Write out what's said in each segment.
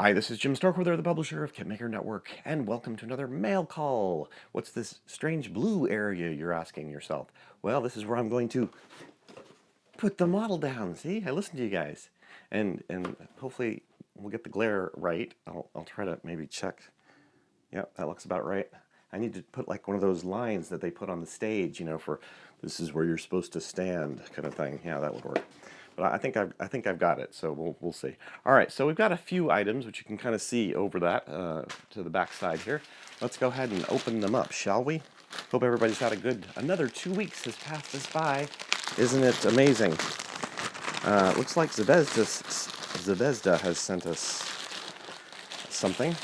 Hi, this is Jim Starkweather, the publisher of KitMaker Network, and welcome to another mail call. What's this strange blue area, you're asking yourself? Well, this is where I'm going to put the model down. See, I listened to you guys. And hopefully we'll get the glare right. I'll try to maybe check. Yep, that looks about right. I need to put like one of those lines that they put on the stage, for this is where you're supposed to stand kind of thing. Yeah, that would work. But I think I've got it, so we'll see. All right, so we've got a few items which you can kind of see over that to the back side here. Let's go ahead and open them up, shall we? Hope everybody's had another 2 weeks has passed us by. Isn't it amazing? Looks like Zvezda has sent us something.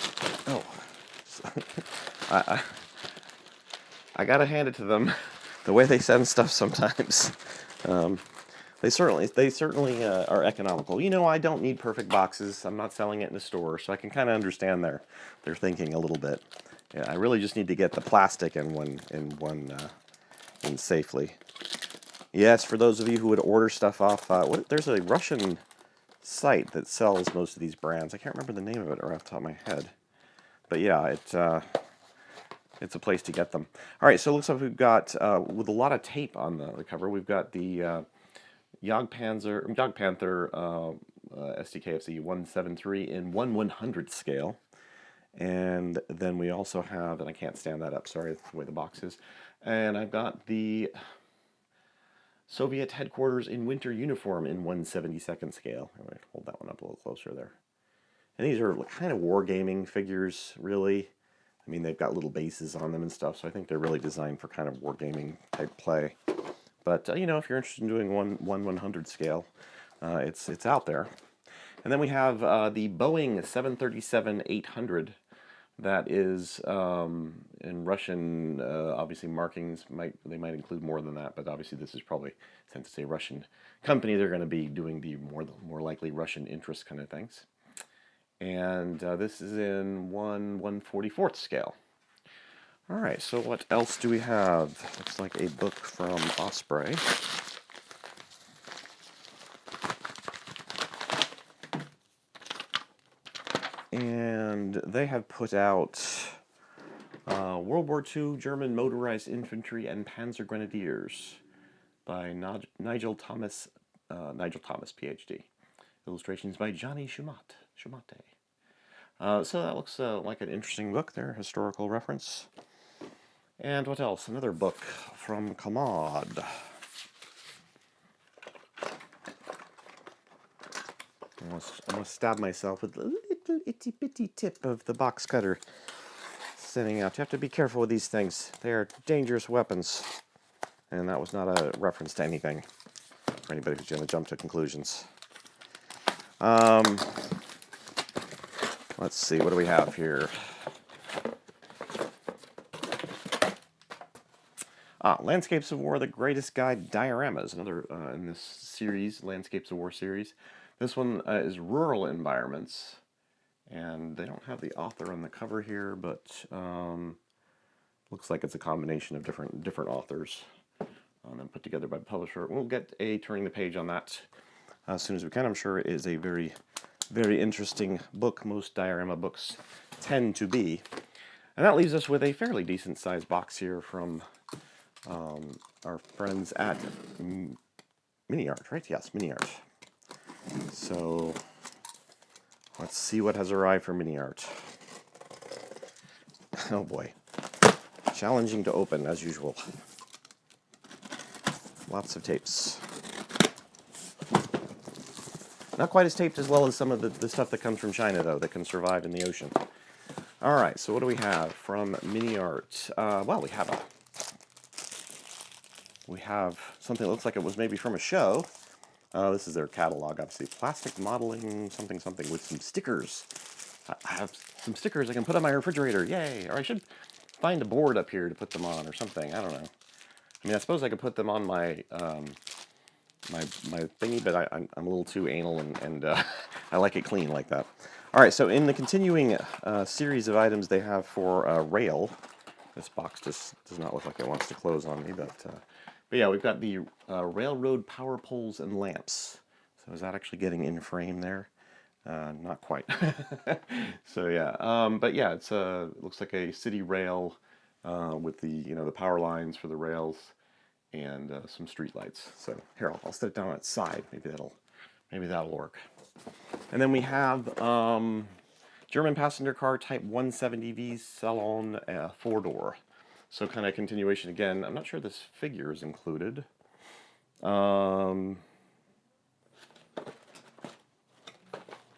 Oh, I, I gotta hand it to them, the way they send stuff sometimes. They certainly are economical. I don't need perfect boxes. I'm not selling it in a store, so I can kind of understand their thinking a little bit. Yeah, I really just need to get the plastic in safely. Yes, for those of you who would order stuff off, there's a Russian site that sells most of these brands. I can't remember the name of it right off the top of my head, but yeah, it's a place to get them. All right, so it looks like we've got with a lot of tape on the cover. We've got the Jagdpanther SDKFC 173 in 1/100th scale. And then we also have, and I can't stand that up, sorry, that's the way the box is. And I've got the Soviet headquarters in winter uniform in 1/72nd scale. I'm going to hold that one up a little closer there. And these are kind of wargaming figures, really. I mean, they've got little bases on them and stuff, so I think they're really designed for kind of wargaming type play. But if you're interested in doing 1/100 scale, it's out there. And then we have the Boeing 737-800. That is in Russian. Obviously, markings they might include more than that, but obviously this is probably, since it's a Russian company, they're going to be doing the more likely Russian interest kind of things. And this is in 1/144th scale. All right, so what else do we have? Looks like a book from Osprey. And they have put out World War II German Motorized Infantry and Panzer Grenadiers by Nigel Thomas, PhD. Illustrations by Johnny Shumate. So that looks like an interesting book there, historical reference. And what else? Another book from Kamad. I'm going to stab myself with the little itty bitty tip of the box cutter sitting out. You have to be careful with these things. They are dangerous weapons. And that was not a reference to anything for anybody who's going to jump to conclusions. Let's see, what do we have here? Landscapes of War, The Greatest Guide Dioramas, another in this series, Landscapes of War series. This one is rural environments, and they don't have the author on the cover here, but looks like it's a combination of different authors, and then put together by the publisher. We'll get a turning the page on that as soon as we can. I'm sure it is a very, very interesting book. Most diorama books tend to be. And that leaves us with a fairly decent sized box here from our friends at Mini Art, right? Yes, Mini Art. So let's see what has arrived for Mini Art. Oh boy. Challenging to open, as usual. Lots of tapes. Not quite as taped as well as some of the stuff that comes from China, though, that can survive in the ocean. All right, so what do we have from Mini Art? Well, we have something that looks like it was maybe from a show. This is their catalog, obviously. Plastic modeling, something with some stickers. I have some stickers I can put on my refrigerator. Yay! Or I should find a board up here to put them on or something. I don't know. I mean, I suppose I could put them on my my thingy, but I'm a little too anal and I like it clean like that. All right, so in the continuing series of items they have for rail, this box just does not look like it wants to close on me, but yeah, we've got the railroad power poles and lamps. So is that actually getting in frame there? Not quite. So yeah, but yeah, it looks like a city rail with the the power lines for the rails and some street lights. So here, I'll set it down on its side. Maybe that'll work. And then we have German passenger car Type 170V Salon 4-door. So kind of continuation again. I'm not sure this figure is included. I'm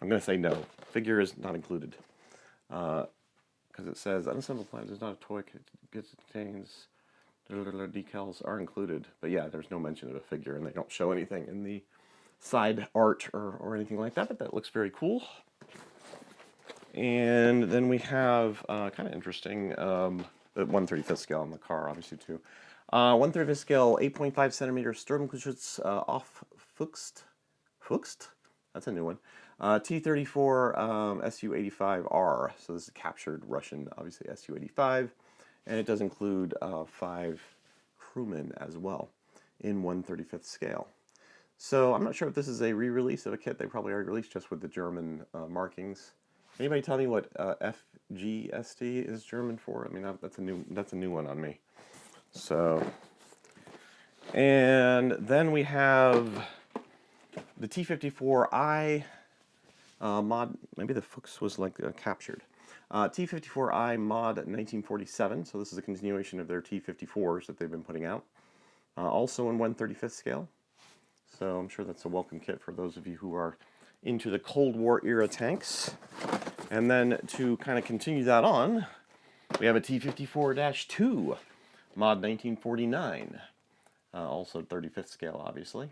going to say no. Figure is not included. Because it says unassembled plans is not a toy. It contains decals are included. But yeah, there's no mention of a figure, and they don't show anything in the side art or anything like that. But that looks very cool. And then we have kind of interesting the 1/35th scale on the car, obviously too. 1/35th scale, 8.5 centimeter Sturmgeschütz off Fuchst? That's a new one. T-34 Su-85R. So this is a captured Russian, obviously Su-85, and it does include 5 crewmen as well in 1/35th scale. So I'm not sure if this is a re-release of a kit. They probably are released just with the German markings. Anybody tell me what FGST is German for? I mean, that's a new one on me. So, and then we have the T-54I mod. Maybe the Fuchs was like captured. T-54I mod 1947. So this is a continuation of their T-54s that they've been putting out. Also in 1/35th scale. So I'm sure that's a welcome kit for those of you who are into the Cold War era tanks. And then to kind of continue that on, we have a T-54-2 mod 1949. Also 35th scale, obviously.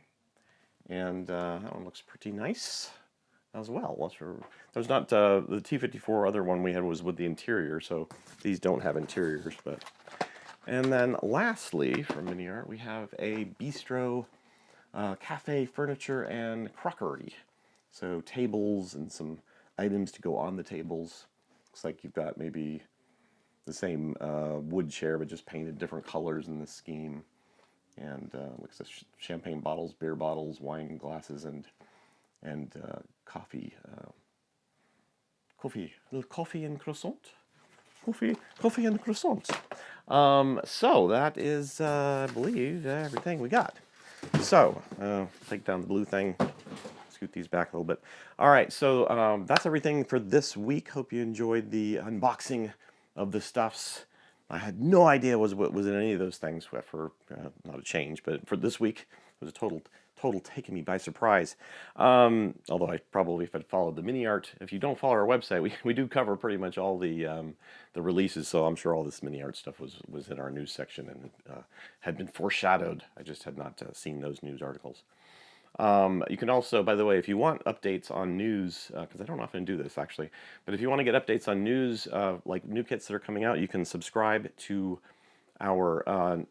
And that one looks pretty nice as well. There's not the T-54 other one we had was with the interior, so these don't have interiors. And then lastly, for mini art, we have a bistro, cafe furniture and crockery. So tables and some items to go on the tables. Looks like you've got maybe the same wood chair, but just painted different colors in the scheme. And looks like champagne bottles, beer bottles, wine glasses, and coffee, coffee and croissant. Coffee and croissant. So that is, I believe, everything we got. So take down the blue thing. Scoot these back a little bit. All right, so that's everything for this week. Hope you enjoyed the unboxing of the stuffs. I had no idea what was in any of those things for not a change, but for this week, it was a total taking me by surprise. Although I probably, if I'd followed the mini art, if you don't follow our website, we do cover pretty much all the releases. So I'm sure all this mini art stuff was in our news section and had been foreshadowed. I just had not seen those news articles. You can also, by the way, if you want updates on news, because I don't often do this actually, but if you want to get updates on news, like new kits that are coming out, you can subscribe to our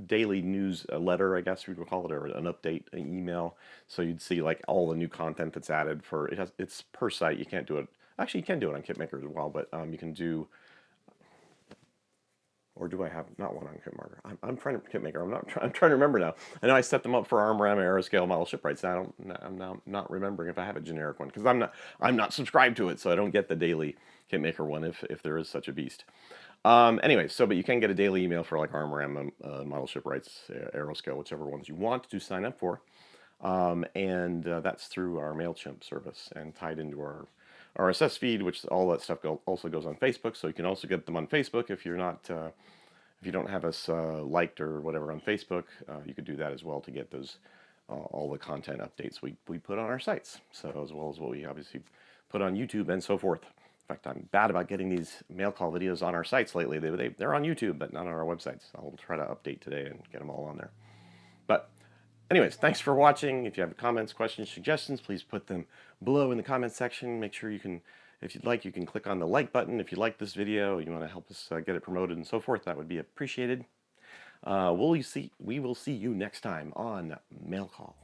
daily newsletter, I guess we would call it, or an update, an email. So you'd see like all the new content that's added it's per site. You can't do it. Actually, you can do it on KitMaker as well, but you can do. Or do I have not one on KitMaker? I'm trying to KitMaker. I'm trying to remember now. I know I set them up for ARM RAM Aeroscale model shipwrights. I'm now not remembering if I have a generic one because I'm not subscribed to it, so I don't get the daily KitMaker one if there is such a beast. Anyway, but you can get a daily email for like ARM RAM model shipwrights, Aeroscale, whichever ones you want to sign up for, and that's through our Mailchimp service and tied into our RSS feed, which all that stuff also goes on Facebook. So you can also get them on Facebook if you're not. If you don't have us liked or whatever on Facebook, you could do that as well to get those all the content updates we put on our sites. So as well as what we obviously put on YouTube and so forth. In fact, I'm bad about getting these mail call videos on our sites lately. They're on YouTube, but not on our websites. I'll try to update today and get them all on there. But anyways, thanks for watching. If you have comments, questions, suggestions, please put them below in the comments section. Make sure you can, if you'd like, you can click on the like button. If you like this video, you want to help us get it promoted and so forth, that would be appreciated. We will see you next time on Mail Call.